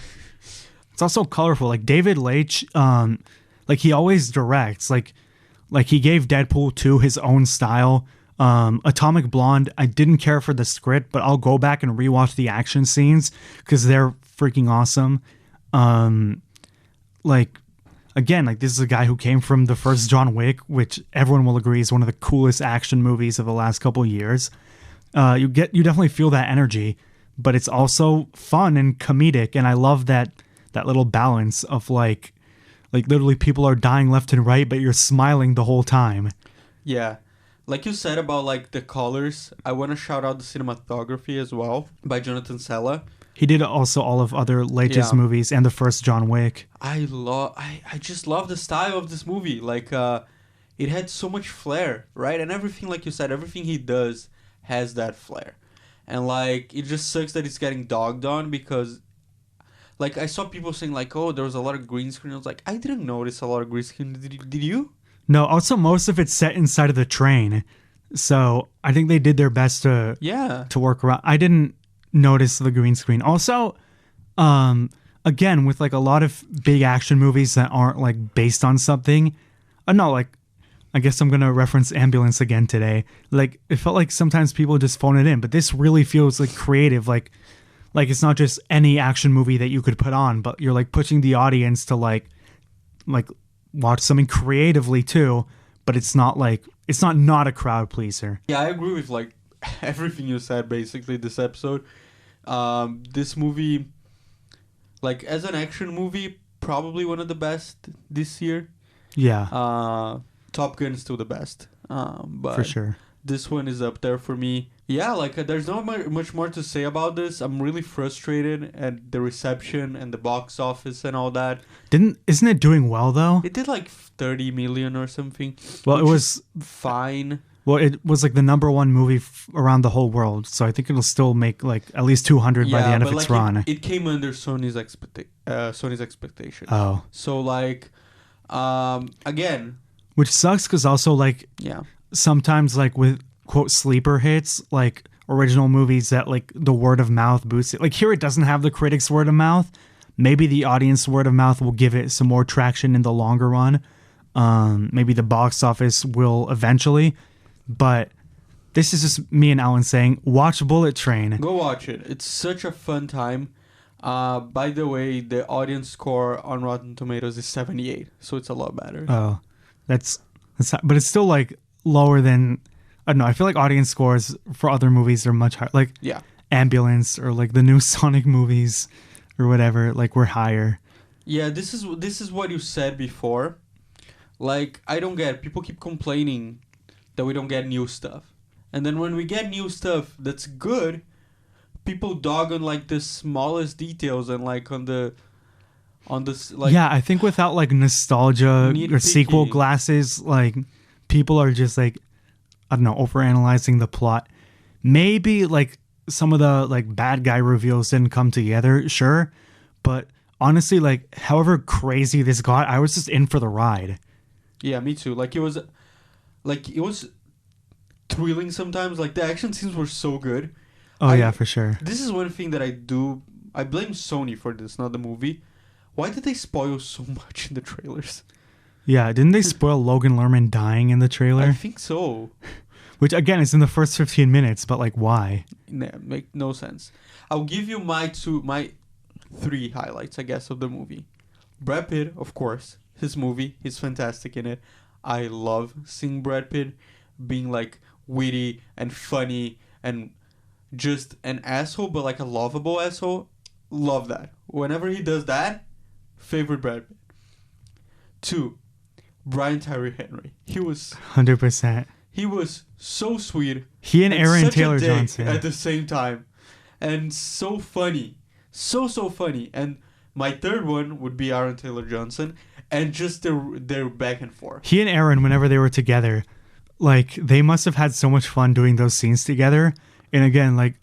It's also colorful. Like David Leitch, like he always directs. Like he gave Deadpool 2 his own style. Atomic Blonde, I didn't care for the script, but I'll go back and rewatch the action scenes because they're freaking awesome. Like, again, like this is a guy who came from the first John Wick, which everyone will agree is one of the coolest action movies of the last couple of years. You definitely feel that energy, but it's also fun and comedic, and I love that little balance of like literally people are dying left and right, but you're smiling the whole time. Yeah. Like you said about like the colors, I want to shout out the cinematography as well by Jonathan Sella. He did also all of other Leitch's movies and the first John Wick. I just love the style of this movie. Like it had so much flair, right? And everything, like you said, everything he does has that flair. And like it just sucks that it's getting dogged on because like I saw people saying like, oh, there was a lot of green screen. I was like, I didn't notice a lot of green screen. Did you? No, also most of it's set inside of the train. So I think they did their best to work around. I didn't notice the green screen. Also, again, with like a lot of big action movies that aren't like based on something, no, like I guess I'm going to reference Ambulance again today. Like it felt like sometimes people just phone it in, but this really feels like creative. Like it's not just any action movie that you could put on, but you're like pushing the audience to like watch something creatively too, but it's not a crowd pleaser. Yeah, I agree with like everything you said basically this episode. This movie, like as an action movie, probably one of the best this year. Yeah. Top Gun is still the best. But for sure. This one is up there for me. Yeah, like there's not much more to say about this. I'm really frustrated at the reception and the box office and all that. Isn't it doing well though? It did like 30 million or something. Well, it was fine. Well, it was like the number one movie around the whole world, so I think it'll still make like at least 200 by the end of its run. It came under Sony's expectations. Oh, so like, again, which sucks because also like sometimes like with quote sleeper hits like original movies that like the word of mouth boosts it. Like here it doesn't have the critics' word of mouth. Maybe the audience word of mouth will give it some more traction in the longer run. Maybe the box office will eventually. But this is just me and Alan saying, watch Bullet Train. Go watch it. It's such a fun time. By the way, the audience score on Rotten Tomatoes is 78, so it's a lot better. Oh, that's but it's still like lower than, I don't know. I feel like audience scores for other movies are much higher. Like Ambulance or like the new Sonic movies or whatever. Like we're higher. Yeah, this is what you said before. Like I don't get. People keep complaining that we don't get new stuff. And then when we get new stuff that's good, people dog on like the smallest details and like on this like... Yeah, I think without like nostalgia or sequel glasses, like people are just like, I don't know, overanalyzing the plot. Maybe like some of the like bad guy reveals didn't come together, sure. But honestly, like however crazy this got, I was just in for the ride. Yeah, me too. Like it was thrilling sometimes. Like the action scenes were so good. Oh yeah, for sure. This is one thing that I blame Sony for this, not the movie. Why did they spoil so much in the trailers? Yeah, didn't they spoil Logan Lerman dying in the trailer? I think so. Which again is in the first 15 minutes, but like why? Make no sense. I'll give you my 3 highlights, I guess, of the movie. Brad Pitt, of course. His movie, he's fantastic in it. I love seeing Brad Pitt being like witty and funny and just an asshole, but like a lovable asshole. Love that. Whenever he does that, favorite Brad Pitt. 2, Brian Tyree Henry. He was 100%. He was so sweet. He and Aaron Taylor Johnson at the same time, and so funny, so funny. And my third one would be Aaron Taylor Johnson, and just their back and forth. He and Aaron, whenever they were together, like they must have had so much fun doing those scenes together. And again, like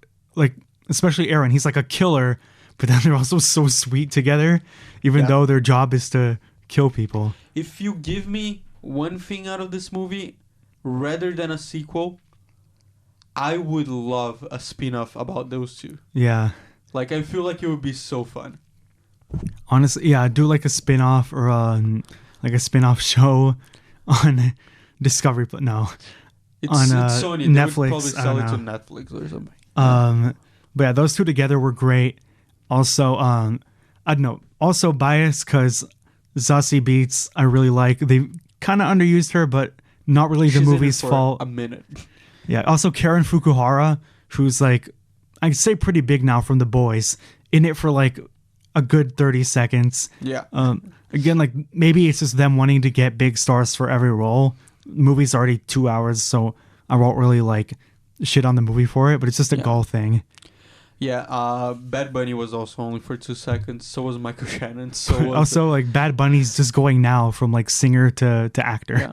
especially Aaron, he's like a killer, but then they're also so sweet together, even though their job is to kill people. If you give me one thing out of this movie, rather than a sequel, I would love a spin-off about those two. Yeah. Like, I feel like it would be so fun. Honestly, yeah, do like a spin-off or like a spin-off show on Discovery. No. It's Netflix. Sony. They would probably sell it to Netflix or something. But yeah, those two together were great. Also, I don't know. Also biased because Zazie Beetz, I really like. They kind of underused her, but not really the movie's fault. A minute. Yeah. Also, Karen Fukuhara, who's like, I'd say pretty big now from The Boys, in it for like a good 30 seconds. Yeah. Again, like maybe it's just them wanting to get big stars for every role. The movie's already 2 hours, so I won't really like shit on the movie for it, but it's just a goal thing. Yeah, Bad Bunny was also only for 2 seconds. So was Michael Shannon. So was also, like Bad Bunny's just going now from like singer to actor. Yeah.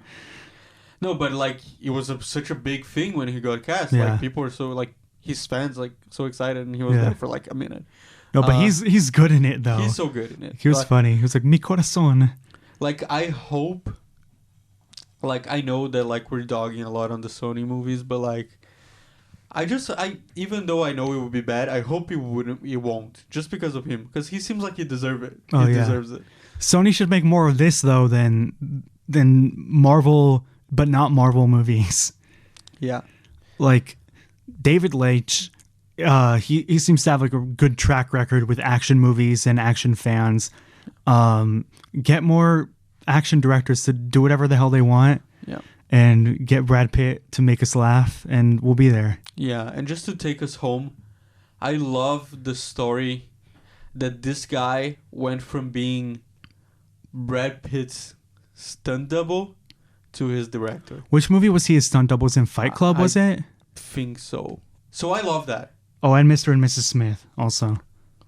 No, but like it was such a big thing when he got cast. Yeah. Like people were so like his fans like so excited, and he was there for like a minute. No, but he's good in it though. He's so good in it. He was funny. He was like mi corazón. Like I hope. Like I know that like we're dogging a lot on the Sony movies, but like. I even though I know it would be bad, I hope it won't, just because of him, because he seems like he deserves it. He deserves it. Sony should make more of this though than Marvel, but not Marvel movies. Yeah, like David Leitch, he seems to have like a good track record with action movies and action fans. Get more action directors to do whatever the hell they want. Yeah. And get Brad Pitt to make us laugh, and we'll be there. Yeah, and just to take us home, I love the story that this guy went from being Brad Pitt's stunt double to his director. Which movie was he a stunt double? Was in Fight Club, was it? I think so. So I love that. Oh, and Mr. and Mrs. Smith also.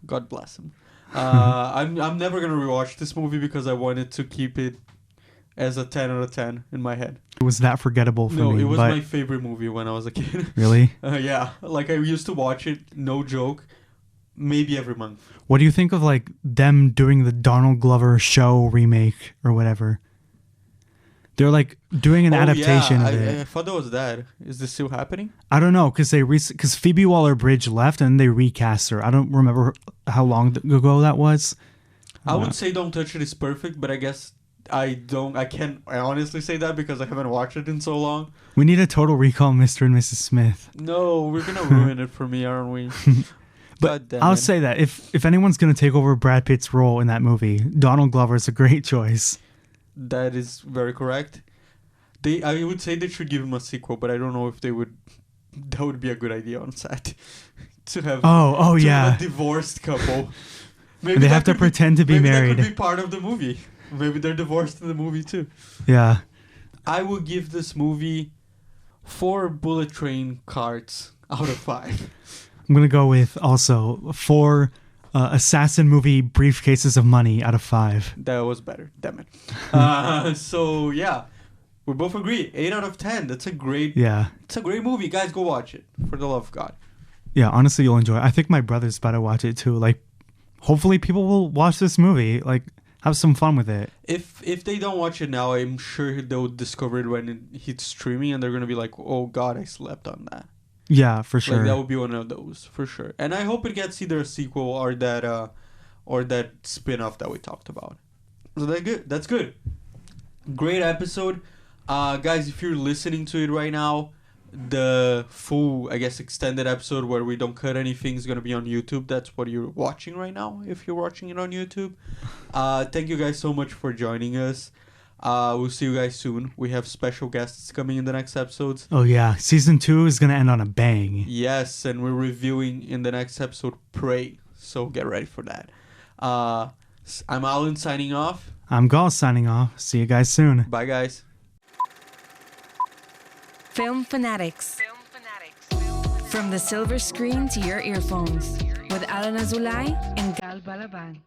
God bless him. I'm never going to rewatch this movie because I wanted to keep it as a 10 out of 10 in my head. It was that forgettable for me. No, it was my favorite movie when I was a kid. Really? Yeah. Like, I used to watch it, no joke, maybe every month. What do you think of, like, them doing the Donald Glover show remake or whatever? They're, like, doing an adaptation of it. I thought that was that. Is this still happening? I don't know, because Phoebe Waller-Bridge left and they recast her. I don't remember how long ago that was. I would say Don't Touch It is perfect, but I guess... I can't honestly say that because I haven't watched it in so long. We need a Total Recall Mr. and Mrs. Smith. No, we're going to ruin it for me, aren't we? But I'll say that if anyone's going to take over Brad Pitt's role in that movie, Donald Glover is a great choice. That is very correct. I would say they should give him a sequel, but I don't know if they would. That would be a good idea on set. to have a divorced couple. Maybe they have to pretend to be married. That could be part of the movie. Maybe they're divorced in the movie too. Yeah. I would give this movie 4 bullet train cards out of 5. I'm going to go with also 4 assassin movie briefcases of money out of 5. That was better. Damn it. So, yeah. We both agree. 8 out of 10. That's a great... Yeah. It's a great movie. Guys, go watch it. For the love of God. Yeah, honestly, you'll enjoy it. I think my brother's about to watch it too. Like, hopefully people will watch this movie. Like... Have some fun with it. If they don't watch it now, I'm sure they'll discover it when it hits streaming, and they're gonna be like, "Oh God, I slept on that." Yeah, for sure. Like that would be one of those for sure. And I hope it gets either a sequel or that spin-off that we talked about. So that's good. Great episode. Guys, if you're listening to it right now, the full, I guess, extended episode where we don't cut anything is going to be on YouTube. That's what you're watching right now, if you're watching it on YouTube. Thank you guys so much for joining us. We'll see you guys soon. We have special guests coming in the next episodes. Oh, yeah. Season 2 is going to end on a bang. Yes, and we're reviewing in the next episode Prey. So get ready for that. I'm Alan signing off. I'm Gal signing off. See you guys soon. Bye, guys. Film Fanatics. From the silver screen to your earphones with Alan Azulay and Gal Balaban.